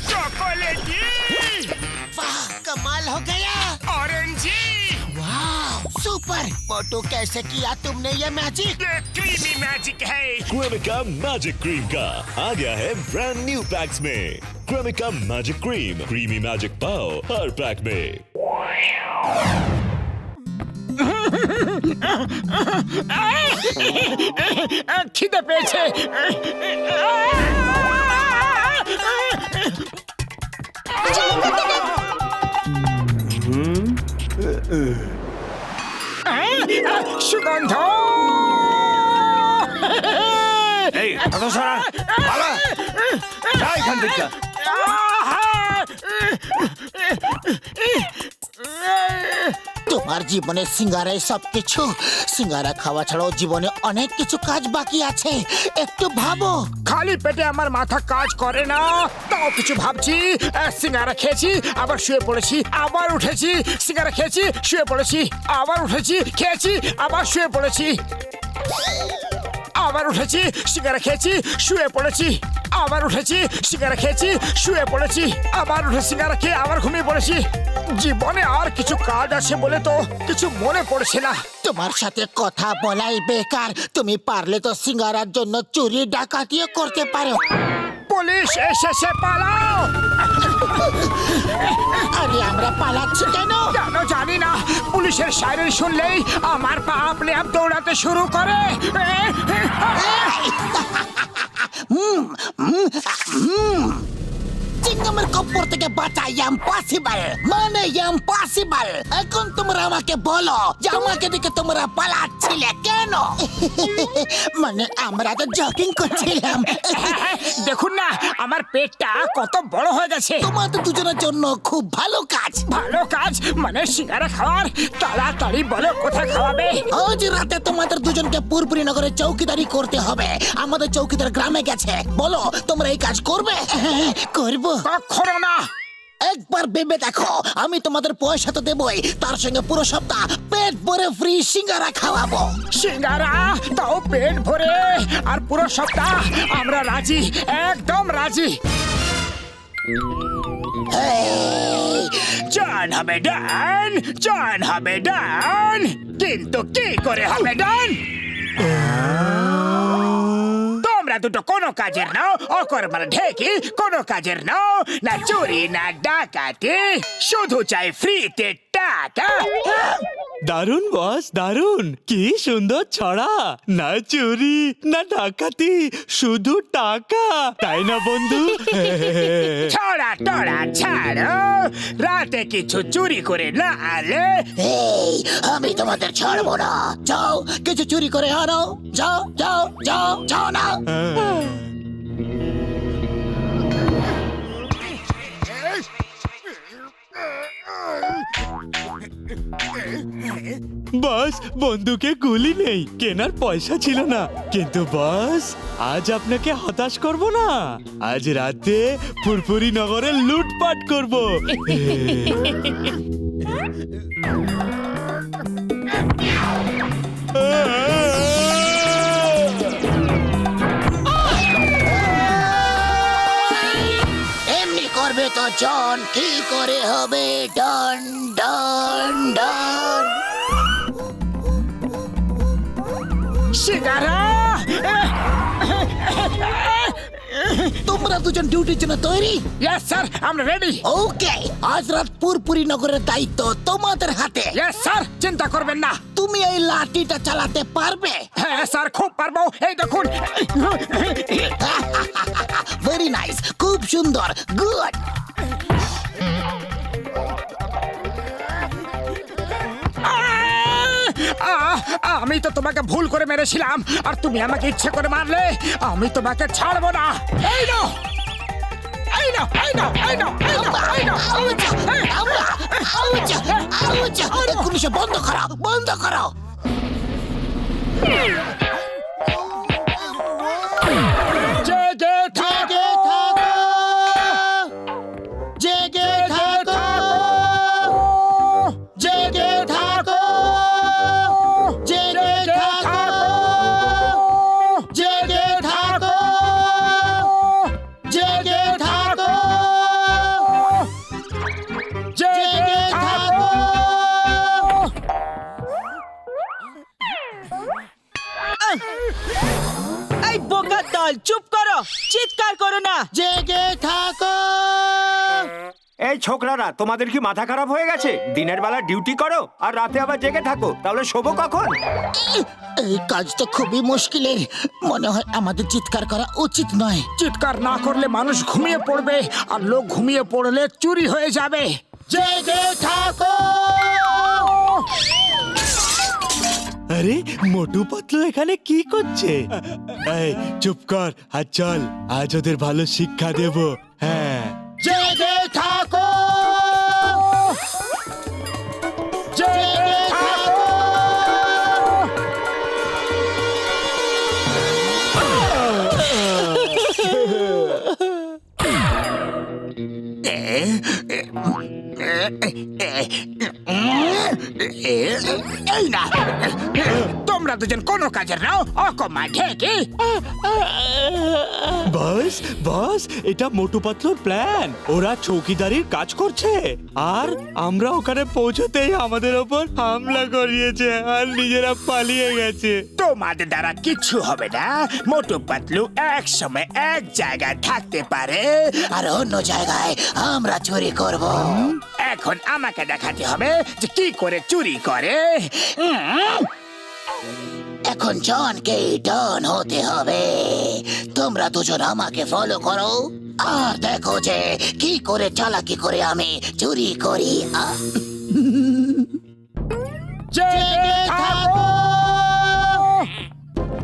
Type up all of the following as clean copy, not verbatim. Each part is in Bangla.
चॉकलेटी, वाह, कमाल हो गया। ऑरेंजी, वाह, सुपर। मोटू, कैसे किया तुमने ये मैजिक? ये क्रीमी मैजिक है। क्रेमिका मैजिक क्रीम का आ गया है ब्रांड न्यू पैक्स में। Cremica magic cream, creamy magic पाओ हर पैक में। খিদে পেয়েছে। সুগন্ধ। এই এত সারা পালা যা এখান থেকে। তোমার জীবনে সিঙ্গারাই সবকিছু। সিঙ্গারা খাওয়া ছাড়াও জীবনে অনেক কিছু কাজ বাকি আছে, একটু ভাবো। খালি পেটে আমার মাথা কাজ করে না, তাও কিছু ভাবছি। সিঙ্গারা খেয়েছি, আবার শুয়ে পড়েছি, আবার উঠেছি। সিঙ্গারা খেয়েছি, শুয়ে পড়েছি, আবার উঠেছি, খেয়েছি, আবার শুয়ে পড়েছি, আবার উঠেছি। সিঙ্গারা খেয়েছি, শুয়ে পড়েছি, আবার উঠেছি। সিঙ্গারা খেয়েছি, শুয়ে পড়েছি, আবার উঠে সিঙ্গারা খেয়ে আবার ঘুমিয়ে পড়েছি। জীবনে আর কিছু কাজ আছে বলে তো কিছু মনে পড়ছে না। তোমার সাথে কথা বলাই বেকার। তুমি পারলে তো সিঙ্গারার জন্য চুরি ডাকাতিও করতে পারো। পুলিশ এসেছে, পালাও। আরে আমরা পালাচ্ছি কেন? কেন জানি না, পুলিশের সাইরেন শুনলেই আমার পা আপনি আপ দৌড়াতে শুরু করে। চিংগামের কপ্পর থেকে বাঁচা ইম্পসিবল, মানে ইম্পসিবল। এখন তোমরা আমাকে বলো যে আমাকে দেখে তোমরা পালাচ্ছিলে কেন? মানে আমরা তো জগিং করছিলাম। দেখুন না, আমার পেটটা কত বড় হয়ে গেছে। তোমাদের দুজনের জন্য খুব ভালো কাজ। ভালো কাজ মানে সিঙ্গারা খাওয়ার? তাড়াতাড়ি বলো কোথায় খাওয়াবে। আজ রাতে তোমাদের দুজনকে পুরপুরি নগরে চৌকিদারি করতে হবে। আমাদের চৌকিদার গ্রামে গেছে। বলো তোমরা এই কাজ করবে? করবো। কখনো না। একবার ভেবে দেখো, আমি তোমাদের পয়সা তো দেবই, তার সঙ্গে পুরো সপ্তাহ পেট ভরে ফ্রি সিঙ্গারা খাওয়াবো। সিঙ্গারা, তাও পেট ভরে, আর পুরো সপ্তাহ? আমরা রাজি, একদম রাজি। জান হবে ডান, জান হবে ডান, কিন্তু কি করে হবে ডান? তোমরা দুটো কোনো কাজের নাও, অকর্মার ঢেকি কোনো কাজের নাও, না চুরি না ডাকাতি, শুধু চাই ফ্রিতে টাকা। দারুণ বস, দারুণ। কি সুন্দর ছড়া। না চুরি না ডাকাতি, শুধু টাকা, তাই না বন্ধু? ছড়া টড়া ছাড়ো, রাতে কিছু চুরি করে না আলে। এই, আমি তোমাদের ছাড়বো না। যাও কিছু চুরি করে আনো। যাও যাও যাও যাও না। বস, বন্দুকে গুলি নেই, কেনার পয়সা ছিল না, কিন্তু বস আজ আপনাকে হতাশ করব না। আজ রাতে ফুরফুরি নগরে লুটপাট করব। এমনি করবে তো জন, কি করে হবে ডন ডন ডন। সিঙ্গারা, তোমরা দুজন ডিউটির জন্য তৈরি? ইয়েস স্যার, আমরা রেডি। ওকে, আজ রাত পুরপুরি নগরের দায়িত্ব তোমাদের হাতে। ইয়েস স্যার, চিন্তা করবেন না। তুমি এই লাঠিটা চালাতে পারবে? হ্যাঁ স্যার, খুব পারবো। এই দেখুন। ভেরি নাইস, খুব সুন্দর, গুড। আমি তো তোমাকে ভুল করে মেরেছিলাম, আর তুমি আমাকে ইচ্ছে করে মারলে। আমি তোমাকে ছাড়বো না। এই নাও, এই নাও, এই নাও, এই নাও, এই নাও, এই নাও। এক্ষুনি সে বন্ধ করো, বন্ধ করো। জেগে থাকো, জেগে থাকো, জেগে থাকো, জেগে থাকো, জেগে থাকো, জেগে থাকো, জেগে থাকো। চিৎকার করো না। জেগে থাকো। এই ছোকরারা, তোমাদের কি মাথা খারাপ হয়ে গেছে? দিনের বেলা ডিউটি করো আর রাতে আবার জেগে থাকো, তাহলে শোবো কখন? এই কাজ তো খুবই মুশকিলের। মনে হয় আমাদের চিৎকার করা উচিত নয়। চিৎকার না করলে মানুষ ঘুমিয়ে পড়বে, আর লোক ঘুমিয়ে পড়লে চুরি হয়ে যাবে। জেগে থাকো। আরে মোটু পাতলু এখানে কি করছে? এই চুপ কর আর চল, আজ ওদের ভালো শিক্ষা দেব। হ্যাঁ, জেগে থাকো। জেগে থাকো। এই না, তোমরা দুজন কোনো কাজের নাও, অকমা ঢেকে। বস বস, এটা মোটু পাতলুর প্ল্যান। ওরা চৌকিদারির কাজ করছে আর আমরা ওখানে পৌঁছতেই আমাদের ওপর হামলা করিয়েছে আর নিজেরা পালিয়ে গেছে। তোমাদের দ্বারা কিচ্ছু হবে না। মোটু পাতলু এক সময় এক জায়গায় থাকতে পারে, আর অন্য জায়গায় আমরা চুরি করব। এখন আমাকে দেখাতে হবে যে কি করে চুরি করে। এখন জনকে ডন হতে হবে। তোমরা দুজন আমাকে ফলো করো আর দেখো যে কি করে চালাকি করে আমি চুরি করি। জেগে থাকো,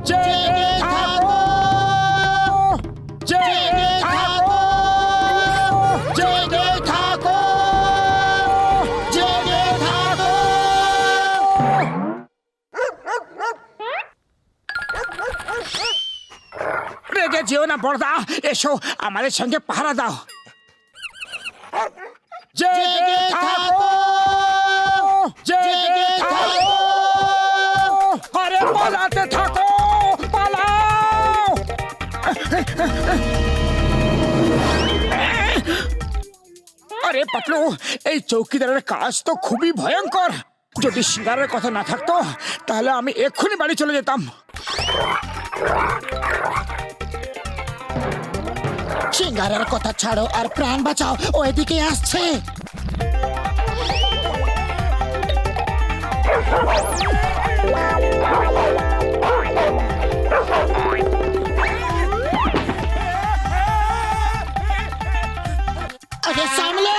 জেগে থাকো, জেগে থাকো, জেগে থাকো। জেগে থাকো। রেগে যেও না বড়দা, এসো আমাদের সঙ্গে পাহারা দাও। জেগে থাকো, জেগে থাকো, আরে পালাতে থাকো, পালাও। আরে পাতলু, এই চৌকিদারের কাজ তো খুবই ভয়ঙ্কর। যদি সিঙ্গারের কথা না থাকতো তাহলে আমি এক্ষুনি বাড়ি চলে যেতাম। সিঙ্গারের কথা ছাড়ো আর প্রাণ বাঁচাও, ও এদিকে আসছে। আরে সামলে।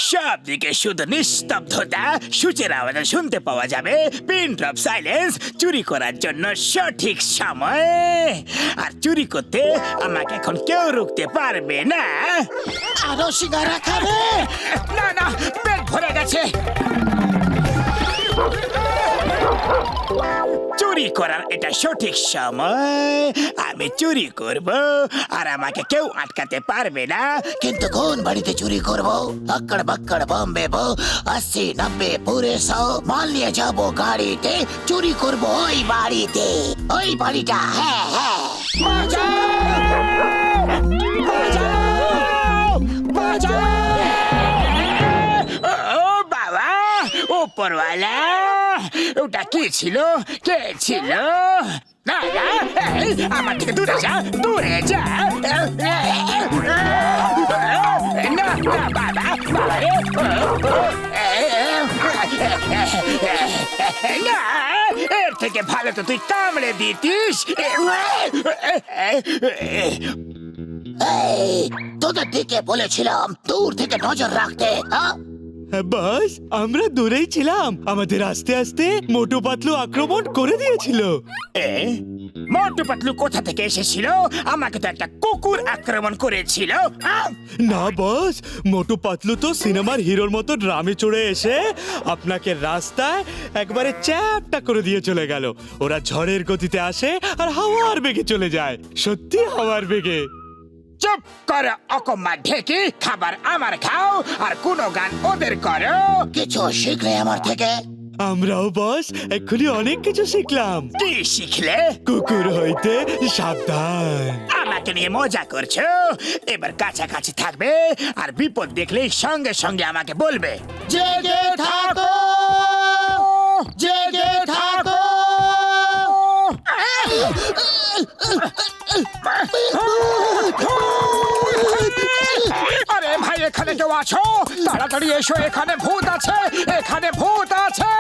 সব দিকে শুধু নিস্তব্ধতা, সূচের আওয়াজ শুনতে পাওয়া যাবে। পিন ড্রপ সাইলেন্স, চুরি করার জন্য সঠিক সময়। আর চুরি করতে আমাকে এখন কেউ রুখতে পারবে না। আরো সিঙ্গারা খাবে? না না, পেট ভরে গেছে। চুরি করার এটা সঠিক সময়। আমি চুরি করব আর আমাকে কেউ আটকাতে পারবে না। কিন্তু কোন বাড়িতে চুরি করব? अक्कड़ बक्कड़ बॉम्बे बो 80 90 पूरे 100 माल নিয়ে যাব গাড়িতে, চুরি করব ওই বাড়িতে। ওই বাড়িটা হ্যাঁ হ্যাঁ। ও বাবা, উপরওয়ালা, ওটা কি ছিল? কে ছিল? না না, এই, আমার থেকে দূরে যা, দূরে যা। না না বাবা, বাবা রে। না, এর থেকে ভালো তো তুই কামড়ে দিতিস। এই, তোদের দিকে বলেছিলাম দূর থেকে নজর রাখতে। হ্যাঁ, বাস, আমরা দূরেই ছিলাম। আমাদের আস্তে আস্তে মোটু পাতলু আক্রমণ করে দিয়েছিল। মোটু পাতলু কোথা থেকে এসেছিল? আমাকে তো একটা কুকুর আক্রমণ করেছিল। না বস, মোটু পাতলু তো সিনেমার হিরোর মতো ড্রামে চড়ে এসে আপনাকে রাস্তায় একবারে চ্যাপটা করে দিয়ে চলে গেল। ওরা ঝড়ের গতিতে আসে আর হাওয়ার বেগে চলে যায়। সত্যি হাওয়ার বেগে। চুপ করো অকম্মা ঢেকি, খাবার আমার খাও আর কোনো গান ওদের করো। কিছু শিখলে আমার থেকে? আমরাও বস এক্ষুনি অনেক কিছু শিখলাম। কি শিখলে? কুকুর হইতে সাবধান। আমাকে নিয়ে মজা করছো? এবার কাছাকাছি থাকবে আর বিপদ দেখলেই সঙ্গে সঙ্গে আমাকে বলবে। জেগে থাকো, জেগে থাকো। আরে ভাই, এখানে কেউ আছো? তাড়াতাড়ি এসো, এখানে ভূত আছে, এখানে ভূত আছে।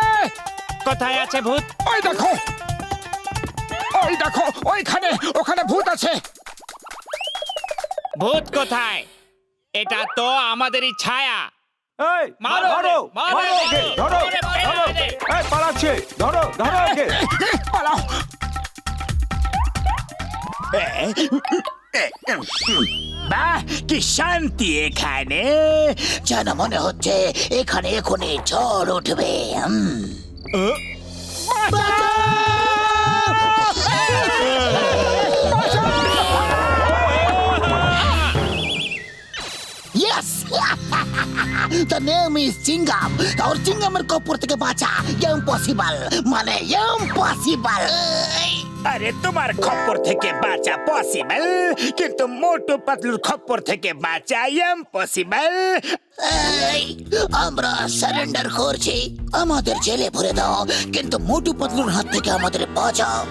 কোথায় আছে ভূত? ওই দেখো, ওই দেখো, ওইখানে, ওখানে ভূত আছে। ভূত কোথায়? এটা তো আমাদেরই ছায়া। এই মারো, ধরো মারো, মারো ওকে, ধরো মারো, মারো, ধরো। মারো। এই পালাচ্ছে, ধরো ধরো ওকে। পালাও। বাহ, কি শান্তি এখানে। যেন মনে হচ্ছে এখানে এখনই ঝড় উঠবে। Yes! The name is Chingam. और चिंगाমের কপর থেকে বাঁচা ইম্পসিবল, মানে ইম্পসিবল। আরে তোমার খপ্পর থেকে বাঁচা পসিবল, কিন্তু মোটু পাতলুর খপ্পর থেকে বাঁচা ইম্পসিবল। আমরা সারেন্ডার করছি, আমাদের জেলে ভরে দাও, কিন্তু মোটু পাতলুর হাত থেকে আমাদের বাঁচাও।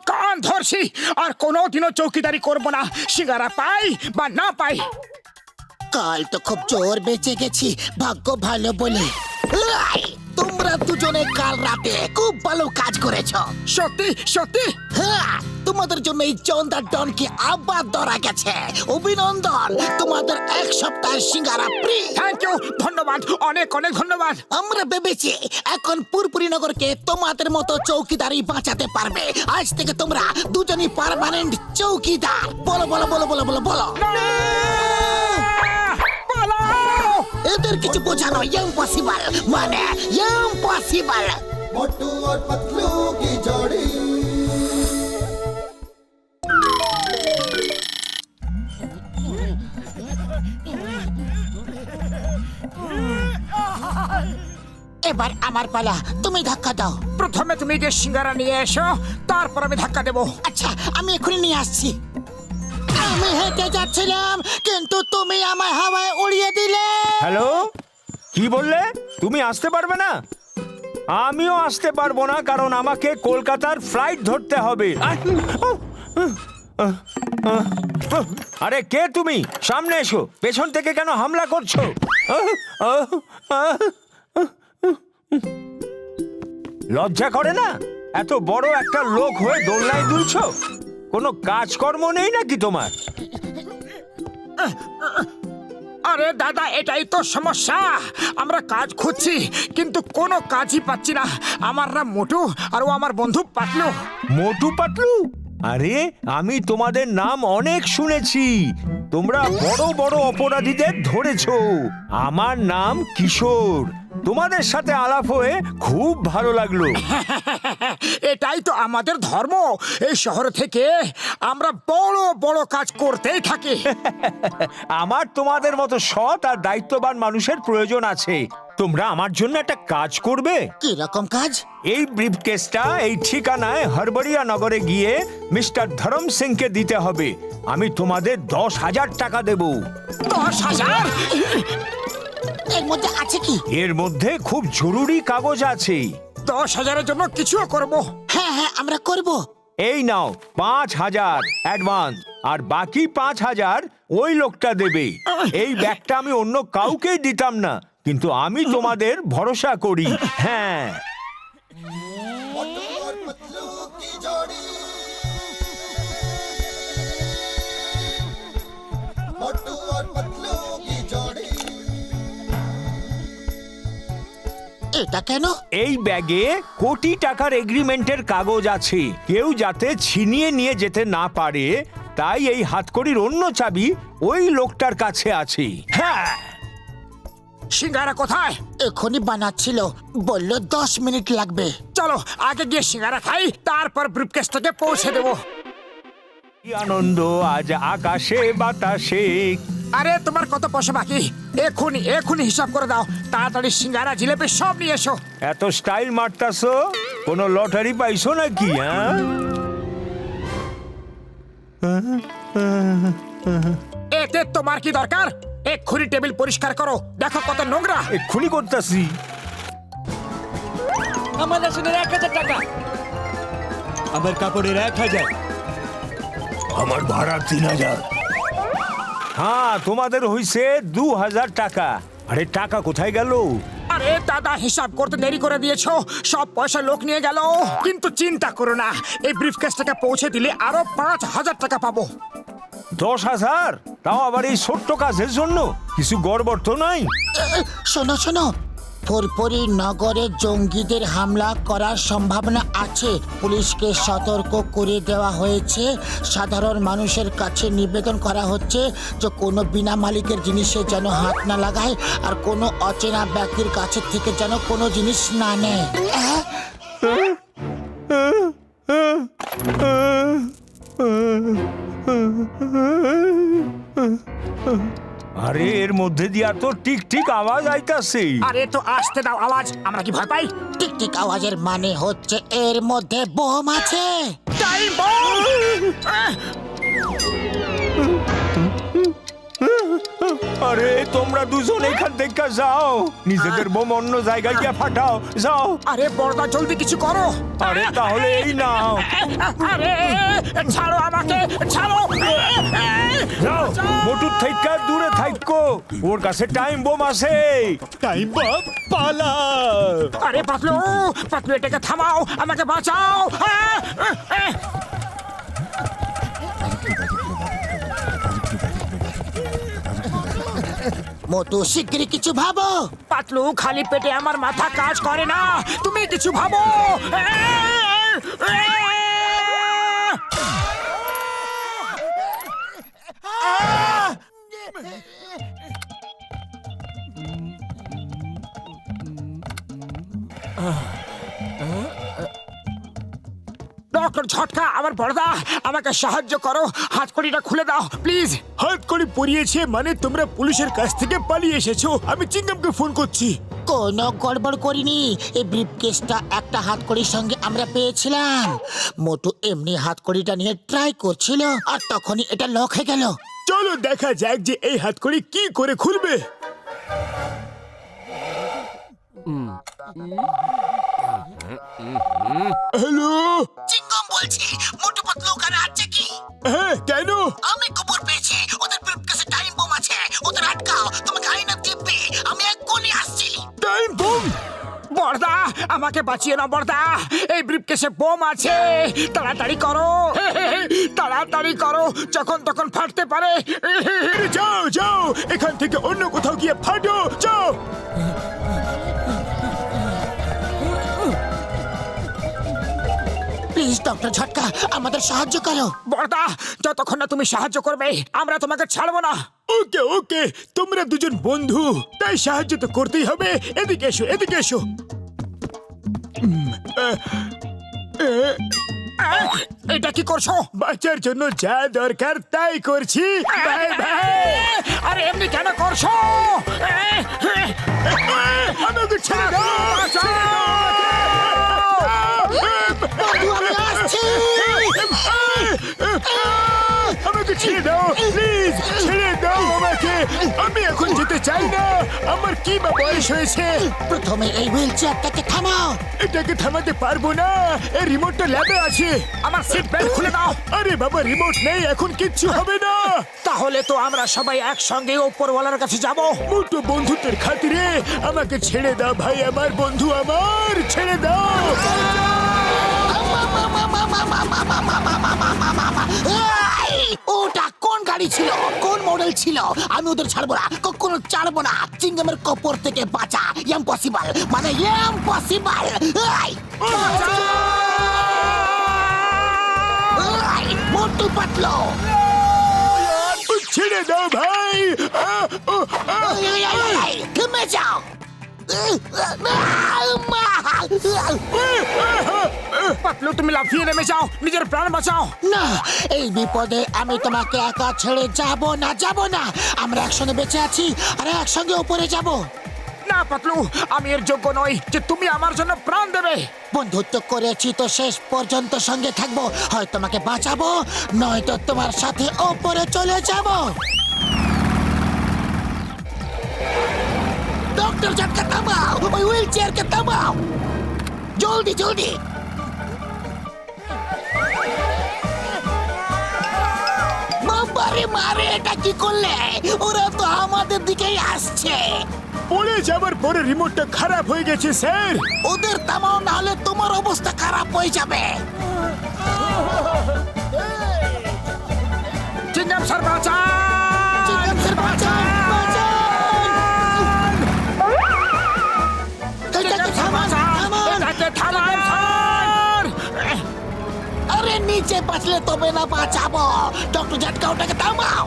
কান ধরছি, আর কোনোদিনও চৌকিদারি করব না, সিঙ্গারা পাই বা না পাই। কাল তো খুব জোর বেঁচে গেছি, ভাগ্য ভালো বলে। তোমরা দুজনে কাল রাতে খুব ভালো কাজ করেছ। সত্যি সত্যি। হ্যাঁ, তোমাদের জন্য এই চন্দার ডনকে আবার ধরা গেছে। অভিনন্দন, তোমাদের এক সপ্তাহ সিঙ্গারা ফ্রি। থ্যাংক ইউ, ধন্যবাদ, অনেক অনেক ধন্যবাদ। আমরা ভেবেছি এখন পুরপুরি নগরকে তোমাদের মতো চৌকিদারি বাঁচাতে পারবে। আজ থেকে তোমরা দুজনই পার্মানেন্ট চৌকিদার। বলো বলো বলো বলো বলো বলো। পালাও। এদের কিছু বোঝানো ইম্পসিবল, মানে ইম্পসিবল। मोटू और पतलू की जोड़ी। এবার আমার পালা, তুমি ধাক্কা দাও। প্রথমে তুমি গিয়ে সিঙ্গারা নিয়ে এসো, তারপর আমি ধাক্কা দেবো। আচ্ছা, আমি এখনই নিয়ে আসছি। আমি হেঁটে যাচ্ছিলাম, কিন্তু তুমি আমায় হাওয়ায় উড়িয়ে দিলে। হ্যালো, কি বললে? তুমি আসতে পারবে না? আমিও আসতে পারবো না, কারণ আমাকে কলকাতার ফ্লাইট ধরতে হবে। আরে কে তুমি? সামনে এসো। পেছন থেকে কেন হামলা করছো? লজ্জা করে না? এত বড় একটা লোক হয়ে দোলনায় দুলছো? কোনো কাজকর্ম নেই নাকি তোমার? আরে দাদা, এটাই তো সমস্যা। আমরা কাজ খুঁজছি, কিন্তু কোনো কাজই পাচ্ছি না। আমার নাম মোটু, আর ও আমার বন্ধু পাতলু। মোটু পাতলু? আরে আমি তোমাদের নাম অনেক শুনেছি। তোমরা বড় বড় অপরাধীদের ধরেছো। আমার নাম কিশোর। তোমাদের সাথে আলাপ হয়ে খুব ভালো লাগলো। এটাই তো আমাদের ধর্ম। এই শহর থেকে আমরা বড় বড় কাজ করতেই থাকি। আমার তোমাদের মতো সৎ আর দায়িত্ববান মানুষের প্রয়োজন আছে। তোমরা আমার জন্য একটা কাজ করবে? কি রকম কাজ? এই ব্রিফকেসটা এই ঠিকানায় হরবড়িয়া নগরে গিয়ে মিস্টার ধরম সিংকে দিতে হবে। আমি তোমাদের 10,000 টাকা দেব। 10,000? এর মধ্যে আছে কি? এর মধ্যে খুব জরুরি কাগজ আছে। 10,000-এর জন্য কিছুও করব। হ্যাঁ হ্যাঁ, আমরা করব। এই নাও 5,000 অ্যাডভান্স, আর বাকি 5,000 ওই লোকটা দেবে। এই ব্যাগটা আমি অন্য কাউকেই দিতাম না, কিন্তু আমি তোমাদের ভরসা করি। হ্যাঁ, मोटू और पतलू की जोड़ी। मोटू और पतलू की जोड़ी। এটা কেন? এই ব্যাগে কোটি টাকার এগ্রিমেন্টের কাগজ আছে। কেউ যাতে ছিনিয়ে নিয়ে যেতে না পারে, তাই এই হাতকড়ির অন্য চাবি ওই লোকটার কাছে আছে। হ্যাঁ, সিঙ্গারা কোথায়? এখনই বানাচ্ছিল, বললো 10 মিনিট লাগবে। চলো আগে গিয়ে সিঙ্গারা খাই, তারপর ব্রিফকেসটাকে পৌঁছে দেবো। কি আনন্দ আজ আকাশে বাতাসে। আরে তোমার কত পয়সা বাকি? এখুনি এখুনি হিসাব করে দাও। তাড়াতাড়ি সিঙ্গারা জিলেপি সব নিয়ে এসো। এত স্টাইল মারতাছো? কোনো লটারি পাইছো নাকি? হ্যাঁ, এতে তোমার কি দরকার? এক্ষুনি টেবিল পরিষ্কার করো, দেখো কত নোংরা। এক্ষুনি করতেছি। আমার রেশনের 1,000 টাকা। আমার কাপড়ের 1000। আমার ভাড়া 3000। হ্যাঁ, তোমাদের হইছে 2000 টাকা। আরে টাকা কোথায় গেল? আরে দাদা, হিসাব করতে দেরি করে দিয়েছো, সব পয়সা লোক নিয়ে গেল। কিন্তু চিন্তা করো না, এই ব্রিফকেসটাকে পৌঁছে দিলে আরো 5000 টাকা পাবো। 10,000? তাও আবার এই ছোট্ট কাজের জন্য? কিছু গড়বড় তো নাই? শোনো শোনো, ফুরফুরি নগরে জঙ্গিদের হামলা করার সম্ভাবনা আছে। পুলিশকে সতর্ক করে দেওয়া হয়েছে। সাধারণ মানুষের কাছে নিবেদন করা হচ্ছে যে কোনো বিনা মালিকের জিনিসে যেন হাত না লাগায়, আর কোনো অচেনা ব্যক্তির কাছে থেকে যেন কোনো জিনিস না নেয়। আরে এর মধ্যে দিয়া তো টিক টিক আওয়াজ আইতাছে। আরে তো আসতে দাও আওয়াজ, আমরা কি ভয় পাই? টিকটিক আওয়াজের মানে হচ্ছে এর মধ্যে বোম আছে। Time bomb! আরে তোমরা দুজন এখান থেকে যাও, নিজেদের বোম অন্য জায়গায় গিয়ে ফাটাও, যাও। আরে বড়দা, জলদি কিছু করো। আরে তাহলে এই নাও, আরে ছাড়ো আমাকে, ছাড়ো। যাও। মোটুর থেকে দূরে থাকো, ওর কাছে টাইম বোম আছে। টাইম বম, পালা! আরে পাতলু, পাতলু এটাকে থামাও, আমাকে বাঁচাও। মোটু, শিগগিরই কিছু ভাবো। পাতলু, খালি পেটে আমার মাথা কাজ করে না, তুমি কিছু ভাবো। ডক্টর ঝটকা, আমার বড়দা, আমাকে সাহায্য করো, হাতকড়িটা খুলে দাও প্লিজ। হাতকড়ি পরিয়েছে মানে তোমরা পুলিশের কাছ থেকে পালিয়ে এসেছো। আমি চিংগামকে ফোন করছি। কোনো গড়বড় করিনি। এই ব্রিফকেসটা একটা হাতকড়ির সঙ্গে আমরা পেয়েছিলাম। মোটু এমনি হাতকড়িটা নিয়ে ট্রাই করছিল, আর তখনই এটা লক হয়ে গেল। চলো দেখা যাক যে এই হাতকড়ি কি করে খুলবে। হ্যালো, চিঙ্গম বলছি, মোটু পাতলু ওখানে আছে কি? হ্যাঁ কেন? আমি খবর পেয়েছি ওদের ব্রিফকেসে টাইম বোম আছে। ওদের আটকাও, তোমাকে আইনা দিব্যি। আমি এক্ষুনি আসছি। Time bomb! বড়দা, আমাকে বাঁচিয়ে নাও বড়দা, এই ব্রিফকেসে বোম আছে। তাড়াতাড়ি করো, তাড়াতাড়ি করো, যখন তখন ফাটতে পারে। যাও যাও, এখান থেকে অন্য কোথাও গিয়ে ফাটো, যাও। প্লিজ ডক্টর ঝটকা, আমাদের সাহায্য করো। বড়দা, যতক্ষণ না তুমি সাহায্য করবে আমরা তোমাকে ছাড়বো না। ওকে ওকে, তোমরা দুজন বন্ধু, তাই সাহায্য তো করতেই হবে। এদিকে এসো, এদিকে এসো। এটা কি করছো? বাচ্চার জন্য যা দরকার তাই করছি। ভাই ভাই, আরে এমনি কেন করছো? আমাকে ছেড়ে দাও, বন্ধু, আমি আসছি। আমাকে ছেড়ে দাও প্লিজ, ছেড়ে দাও আমাকে। আমি এখন যেতে চাই না, আমার কি বা বয়স হয়েছে। প্রথমে এই হুইল চেয়ারটাকে থামাও। এটাকে থামাতে পারবো না, এই রিমোটটা ল্যাবে আছে। আমার সিট বেল্ট খুলে দাও। আরে বাবা, রিমোট নেই, এখন কিচ্ছু হবে না। তাহলে তো আমরা সবাই একসঙ্গে ওপরওয়ালার কাছে যাব। মোটো বন্ধুত্বের খাতিরে আমাকে ছেড়ে দাও ভাই, আমার বন্ধু, আমার ছেড়ে দাও। এই, ওটা কোন গাড়ি ছিল, কোন মডেল ছিল? আমি ওদের ছাড়বো না, কখনো ছাড়বো না। চিংগামের কপর থেকে বাঁচা ইম্পসিবল, মানে ইম্পসিবল। মোটু পাতলু, ছেড়ে দাও ভাই। থেমে যাও। পাতলু, তুমি লাফিয়ে নেমে যাও, নিজের প্রাণ বাঁচাও। না, এই বিপদে আমি তোমাকে একা ছেড়ে যাব না, যাব না। আমরা একসঙ্গে বেঁচে আছি, আর একসঙ্গে উপরে যাব। না পাতলু, আমি এর যোগ্য নই যে তুমি আমার জন্য প্রাণ দেবে। বন্ধুত্ব করেছি তো শেষ পর্যন্ত সঙ্গে থাকবো। হয় তোমাকে বাঁচাবো, নয়তো তোমার সাথে ওপরে চলে যাব। ডক্টর ঝটকা, থামাও, ওই হুইল চেয়ারকে থামাও, জলদি জলদি। আরে মারে, এটা কি করলে? ওরা তো আমাদের দিকেই আসছে। পড়ে যাবার পরে রিমোটটা খারাপ হয়ে গেছে স্যার। ওদের থামাও, নাহলে তোমার অবস্থা খারাপ হয়ে যাবে। চিংগাম স্যার বাঁচান! চিংগাম স্যার বাঁচান, বাঁচান! এটাকে থামান, থামান! এটাকে থামান স্যার! আরে নিচে বাঁচলে তবে না বাঁচাবো। ডক্টর ঝটকা, ওটাকে থামাও।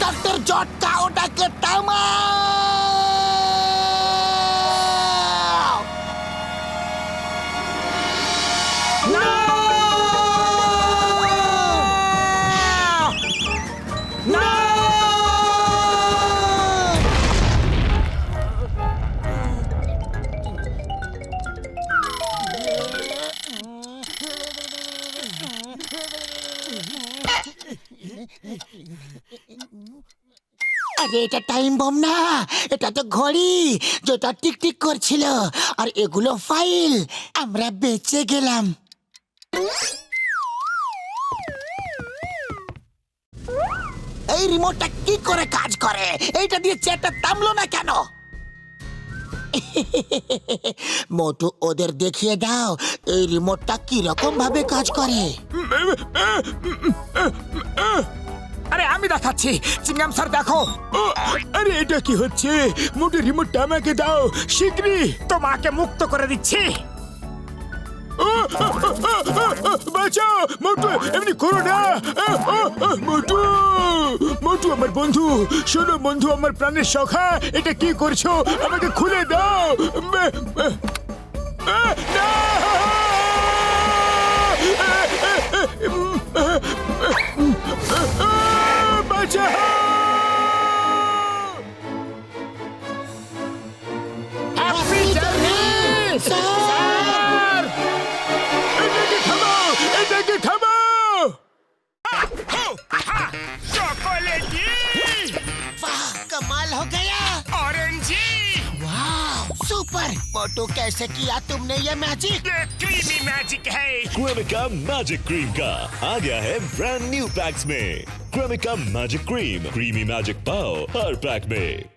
ডক্টর ঝটকা, ওটাকে থামাও। আরে এটা টাইম বম না, এটা তো ঘড়ি যেটা টিকটিক করছিল। আর এগুলো ফাইল। আমরা বেঁচে গেলাম। এই রিমোটটা কি করে কাজ করে? এইটা দিয়ে চেয়ারটা থামলো না কেন? মোটু, ওদের দেখিয়ে দাও এই রিমোটটা কি রকম ভাবে কাজ করে। আরে আমি দেখাচ্ছি। চিংগাম স্যার দেখো। আরে এটা কি হচ্ছে? মোটু রিমোটটা আমাকে দাও শীঘ্রই, তোমাকে মুক্ত করে দিচ্ছি। বাঁচাও মোটু, এমনি করো না। মোটু, মোটু আমার বন্ধু, শোনো বন্ধু, আমার প্রাণের সখা, এটা কি করছো? আমাকে খুলে দাও। বাঁচাও! Happy journey sir! এটাকে থামাও, এটাকে থামাও! চকোলেটি, वाह, कमाल हो गया। ऑरेंजी, वाह, सुपर। मोटू, कैसे किया तुमने ये मैजिक? ये क्रीमी मैजिक है। क्रेमिका मैजिक क्रीम का आ गया है ब्रांड न्यू पैक्स में। Cremica magic cream, creamy magic पाओ हर पैक में।